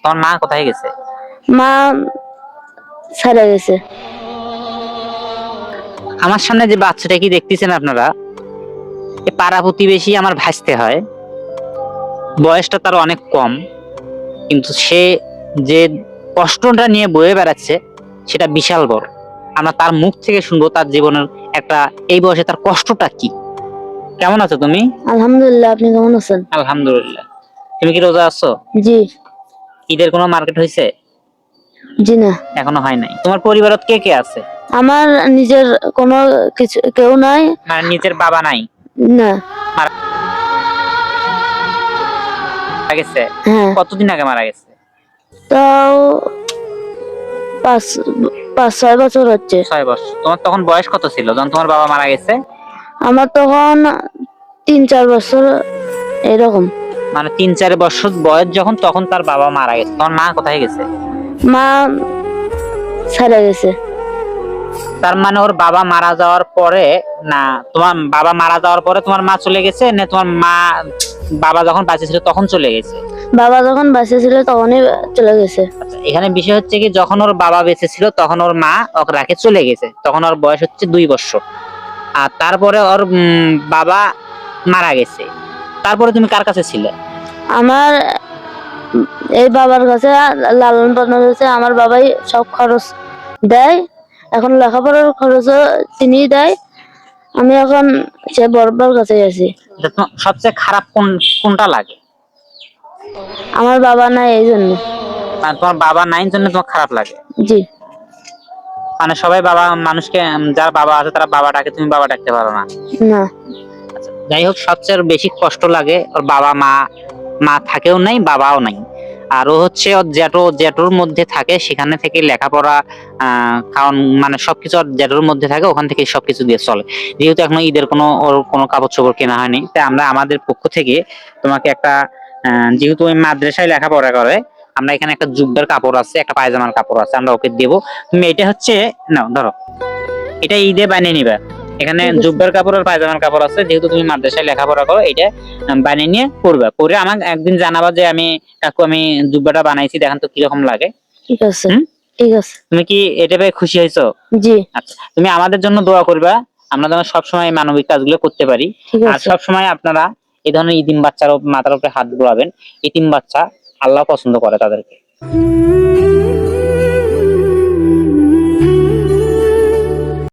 তোমার মা কোথায় গেছে? মা ছেড়ে গেছে। আমার সামনে যে বাচ্চাটা কি দেখতেছেন আপনারা, এই পাড়া প্রতিবেশী আমার ভাসতে হয়। বয়সটা তার অনেক কম, কিন্তু সে যে কষ্টটা নিয়ে বয়ে বেড়াচ্ছে সেটা বিশাল বড়। আমরা তার মুখ থেকে শুনবো তার জীবনের একটা, এই বয়সে তার কষ্টটা কি। কেমন আছো তুমি? আলহামদুলিল্লাহ, আপনি কেমন আছেন? আলহামদুলিল্লাহ। তুমি কি রোজা আছো? জি। ঈদের কোনো মার্কেট হয়েছে? জি না। এখনো হয় নাই। তোমার পরিবারত কে কে আছে? আমার নিজের কোনো কিছু কেউ নাই। মানে নিজের বাবা নাই? না। মারা গেছে? হ্যাঁ। কতদিন আগে মারা গেছে? তাও 5-6 বছর হচ্ছে। 6 বছর। তোমার তখন বয়স কত ছিল যখন তোমার বাবা মারা গেছে? আমার তখন 3-4 বছর এরকম। মানে 3-4 বছর বয়স যখন, তখন তার বাবা মারা গেছে। তোমার মা কোথায় গেছে? মা ছেড়ে গেছে। তার মানে ওর বাবা মারা যাওয়ার পরে, না তোমার বাবা মারা যাওয়ার পরে তোমার মা চলে গেছে, না তোমার মা বাবা যখন বাঁচে ছিল তখন চলে গেছে? বাবা যখন বাঁচে ছিল তখনই চলে গেছে। আচ্ছা, এখানে বিষয় হচ্ছে কি, যখন ওর বাবা বেঁচে ছিল তখন ওর মা ওকে রাখে চলে গেছে, তখন ওর বয়স হচ্ছে 2 বছর। আর তারপরে ওর বাবা মারা গেছে। তারপরে তুমি কার কাছে ছিলে? আমার এই বাবার কাছে লালন পালন হয়েছে। আমার বাবাই সব খরচ দেয়। এখন লেখাপড়ার খরচও তিনিই দেয়। আমি এখন সে বড়বার কাছে আছি। তোমার সবচেয়ে খারাপ কোনটা লাগে? আমার বাবা নাই এই জন্য। মানে তোমার বাবা নাই জন্য তোমার খারাপ লাগে? জি। মানে সবাই বাবা মানুষকে, যার বাবা আছে তারা বাবা ডাকে, তুমি বাবা ডাকতে পারো না? না। আচ্ছা, যাই হোক, সবচেয়ে বেশি কষ্ট লাগে ওর বাবা মা, মা থাকেও নাই বাবাও নাই। আর ও হচ্ছে ওর জেঠোর মধ্যে থাকে, সেখানে থেকে লেখাপড়া, খাওয়ান, মানে সবকিছু ওর জেঠোর মধ্যে থাকে, ওখান থেকে সবকিছু দিয়ে চলে। যেহেতু এখনো ঈদের ওর কোনো কাপড় চোপড় কেনা হয়নি, তাই আমরা আমাদের পক্ষ থেকে তোমাকে একটা, যেহেতু ওই মাদ্রাসায় লেখাপড়া করে, আমরা এখানে একটা জুব্বার কাপড় আছে, একটা পায়জামার কাপড় আছে, আমরা ওকে দেবো। তুমি এটা হচ্ছে, নাও ধরো, এটা ঈদে বানিয়ে নিবা। এখানে ঠিক আছে। জুব্বার কাপড় আর পায়জামার কাপড় আছে, যেহেতু তুমি মাদ্রাসায় লেখাপড়া করো, এটা বানিয়ে নিয়ে পরবা। পরে আমাকে একদিন জানাবা যে আমি কাকু আমি জুব্বাটা বানাইছি, দেখেন তো কিরকম লাগে। ঠিক আছে। হুম? ঠিক আছে। তুমি কি এটা পেয়ে খুশি হয়েছো? জি। আচ্ছা, তুমি আমাদের জন্য দোয়া করবা, আমরা যেন সবসময় মানবিক কাজগুলো করতে পারি। ঠিক আর আছে। সবসময় আপনারা এই ধরনের ইতিম বাচ্চার মাথার উপরে হাত বুলাবেন। ইতিম বাচ্চা আল্লাহ পছন্দ করে তাদেরকে।